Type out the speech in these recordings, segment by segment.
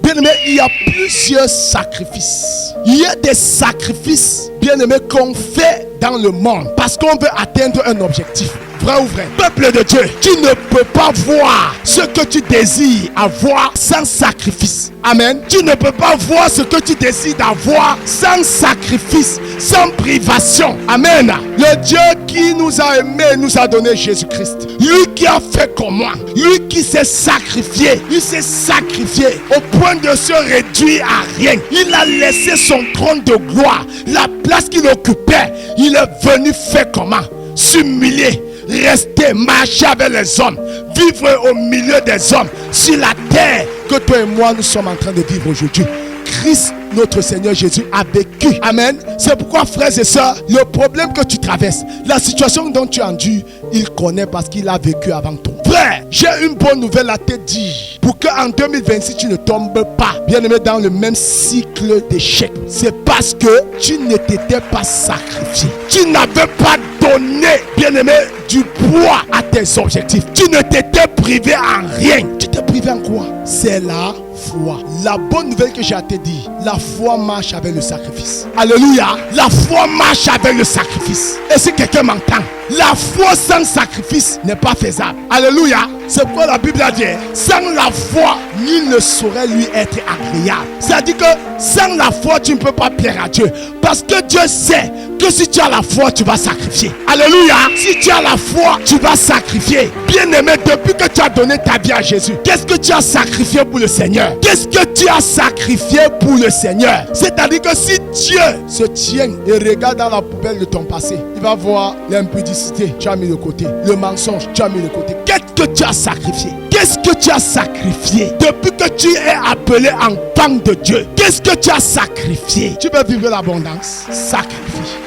Bien-aimé, il y a plusieurs sacrifices. Il y a des sacrifices, bien-aimé, qu'on fait dans le monde parce qu'on veut atteindre un objectif. Vrai ou vrai? Peuple de Dieu, tu ne peux pas voir ce que tu désires avoir sans sacrifice. Amen. Tu ne peux pas voir ce que tu décides d'avoir sans sacrifice, sans privation. Amen. Le Dieu qui nous a aimés, nous a donné Jésus-Christ. Lui qui a fait comme moi. Lui qui s'est sacrifié. Il s'est sacrifié au point de se réduire à rien. Il a laissé son trône de gloire, la place qu'il occupait. Il est venu faire comment? S'humilier. Rester, marcher avec les hommes, vivre au milieu des hommes, sur la terre que toi et moi nous sommes en train de vivre aujourd'hui. Christ, notre Seigneur Jésus, a vécu. Amen. C'est pourquoi, frères et sœurs, le problème que tu traverses, la situation dont tu endures, il connaît parce qu'il a vécu avant toi. Frère, j'ai une bonne nouvelle à te dire. Pour qu'en 2026, tu ne tombes pas, bien aimé, dans le même cycle d'échec. C'est parce que tu ne t'étais pas sacrifié. Tu n'avais pas donné, bien aimé, du poids à tes objectifs. Tu ne t'étais privé en rien. Tu t'es privé en quoi? C'est la foi. La bonne nouvelle que j'ai à te dire, la foi marche avec le sacrifice. Alléluia. La foi marche avec le sacrifice. Et si quelqu'un m'entend, la foi sans sacrifice n'est pas faisable. Alléluia. C'est pourquoi la Bible a dit, sans la foi, nul ne saurait lui être agréable. C'est-à-dire que sans la foi, tu ne peux pas plaire à Dieu. Parce que Dieu sait que si tu as la foi, tu vas sacrifier. Alléluia. Si tu as la foi, tu vas sacrifier. Bien-aimé, depuis que tu as donné ta vie à Jésus, qu'est-ce que tu as sacrifié pour le Seigneur? Qu'est-ce que tu as sacrifié pour le Seigneur? C'est-à-dire que si Dieu se tient et regarde dans la poubelle de ton passé, il va voir l'impudicité, tu as mis de côté. Le mensonge, tu as mis de côté. Qu'est-ce que tu as sacrifié? Qu'est-ce que tu as sacrifié? Depuis que tu es appelé enfant de Dieu, qu'est-ce que tu as sacrifié? Tu veux vivre l'abondance? Sacrifie.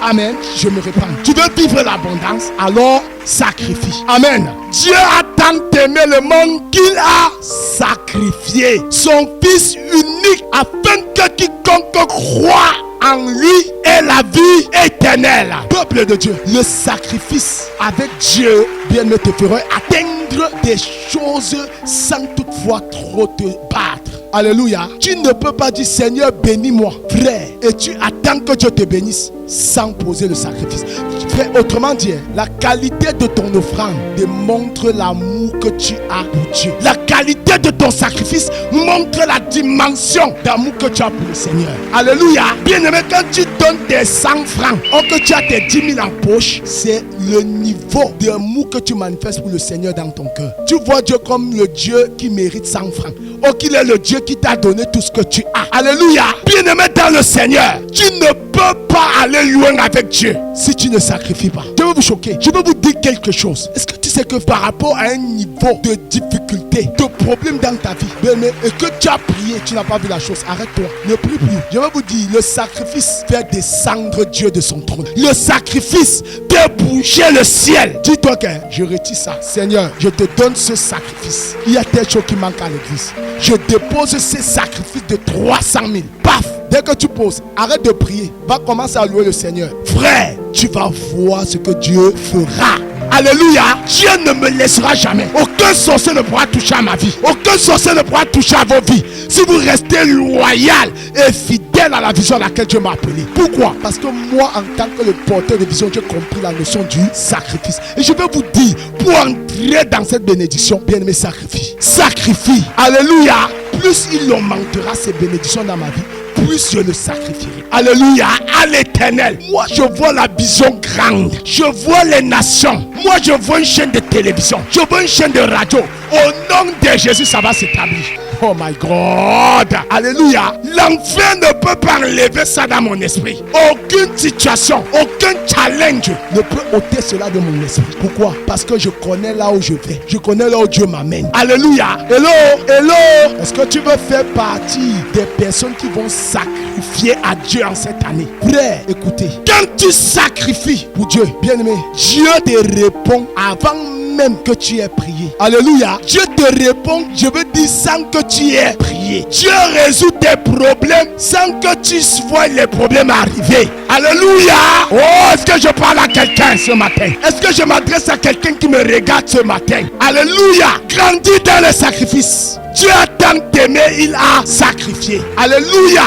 Amen. Je me répands. Tu veux vivre l'abondance? Alors sacrifie. Amen. Dieu a tant aimé le monde qu'il a sacrifié son Fils unique afin que quiconque croit en lui ait la vie éternelle. Peuple de Dieu, le sacrifice avec Dieu, bien me te fera atteindre des choses sans toutefois trop te battre. Alléluia. Tu ne peux pas dire Seigneur bénis-moi, frère, et tu attends que Dieu te bénisse sans poser le sacrifice. Frère, autrement dit, la qualité de ton offrande démontre l'amour que tu as pour Dieu. La qualité de ton sacrifice montre la dimension d'amour que tu as pour le Seigneur. Alléluia. Bien aimé, quand tu donnes tes 100 francs, ou que tu as tes 10 000 en poche, c'est le niveau d'amour que tu manifestes pour le Seigneur dans ton cœur. Tu vois Dieu comme le Dieu qui mérite 100 francs. Ou qu'il est le Dieu qui t'a donné tout ce que tu as. Alléluia. Bien aimé dans le Seigneur, tu ne peux pas aller loin avec Dieu si tu ne sacrifies pas. Je vais vous choquer. Je vais vous dire quelque chose. Est-ce que tu sais que par rapport à un niveau de difficulté, de problème dans ta vie, bien aimé, et que tu as prié, tu n'as pas vu la chose, arrête-toi. Ne prie plus. Je vais vous dire, le sacrifice fait descendre Dieu de son trône. Le sacrifice fait bouger le ciel. Dis-toi que je retire ça. Seigneur, je te donne ce sacrifice. Il y a telle chose qui manque à l'église. Je dépose ces sacrifices de 300 000. Paf! Dès que tu poses, arrête de prier. Va commencer à louer le Seigneur. Frère, tu vas voir ce que Dieu fera. Alléluia. Dieu ne me laissera jamais. Aucun sorcier ne pourra toucher à ma vie. Aucun sorcier ne pourra toucher à vos vies. Si vous restez loyal et fidèle à la vision à laquelle Dieu m'a appelé. Pourquoi? Parce que moi, en tant que le porteur de vision, j'ai compris la notion du sacrifice. Et je vais vous dire, pour entrer dans cette bénédiction, bien-aimé, sacrifie. Sacrifie. Alléluia. Plus il augmentera ces bénédictions dans ma vie, plus je le sacrifierai. Alléluia, à l'Éternel. Moi, je vois la vision grande. Je vois les nations. Moi, je vois une chaîne de télévision. Je vois une chaîne de radio. Au nom de Jésus, ça va s'établir. Oh my God. Alléluia. L'enfer ne peut pas enlever ça dans mon esprit. Aucune situation, aucun challenge ne peut ôter cela de mon esprit. Pourquoi? Parce que je connais là où je vais. Je connais là où Dieu m'amène. Alléluia. Hello, hello. Est-ce que tu veux faire partie des personnes qui vont sacrifier à Dieu en cette année? Frère, écoutez. Quand tu sacrifies pour Dieu, bien aimé, Dieu te répond avant même que tu aies prié. Alléluia. Dieu te répond, je veux dire, sans que tu aies prié. Dieu résout tes problèmes sans que tu vois les problèmes arriver. Alléluia. Oh, est-ce que je parle à quelqu'un ce matin? Est-ce que je m'adresse à quelqu'un qui me regarde ce matin? Alléluia. Grandis dans le sacrifice. Dieu a tant aimé, il a sacrifié. Alléluia.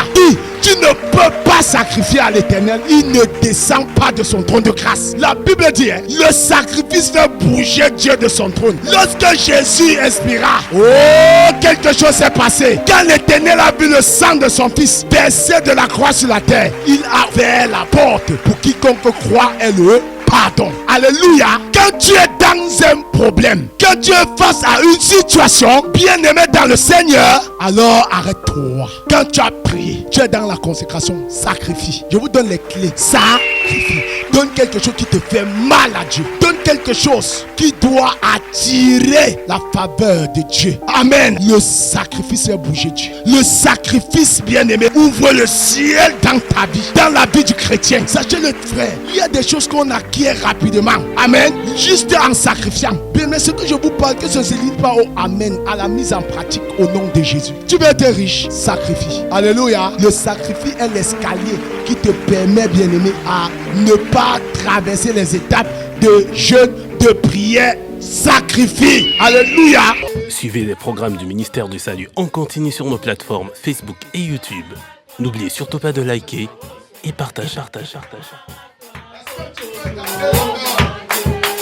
Tu ne peux pas sacrifier à l'Éternel. Il ne descend pas de son trône de grâce. La Bible dit, le sacrifice fait bouger Dieu de son trône. Lorsque Jésus expira, oh, quelque chose s'est passé. Quand l'Éternel a vu le sang de son fils versé de la croix sur la terre, il a ouvert la porte pour quiconque croit et le pardon. Alléluia. Quand tu es dans un problème, quand tu es face à une situation, bien aimé dans le Seigneur, alors arrête-toi. Quand tu as prié, tu es dans la consécration, sacrifie. Je vous donne les clés. Sacrifie. Donne quelque chose qui te fait mal à Dieu. Donne quelque chose qui doit attirer la faveur de Dieu. Amen. Le sacrifice fait bouger Dieu. Le sacrifice, bien aimé, ouvre le ciel dans ta vie, dans la vie du chrétien. Sachez-le, frère, il y a des choses qu'on acquiert rapidement. Amen. Juste en sacrifiant. Bien, mais ce que je vous parle, que ce ne se limite pas au Amen, à la mise en pratique au nom de Jésus. Tu veux être riche, sacrifie. Alléluia. Le sacrifice est l'escalier qui te permet, bien aimé, à ne pas traverser les étapes de jeûne, de prière. Sacrifie. Alléluia. Suivez les programmes du ministère du Salut en continu sur nos plateformes Facebook et YouTube. N'oubliez surtout pas de liker et partager.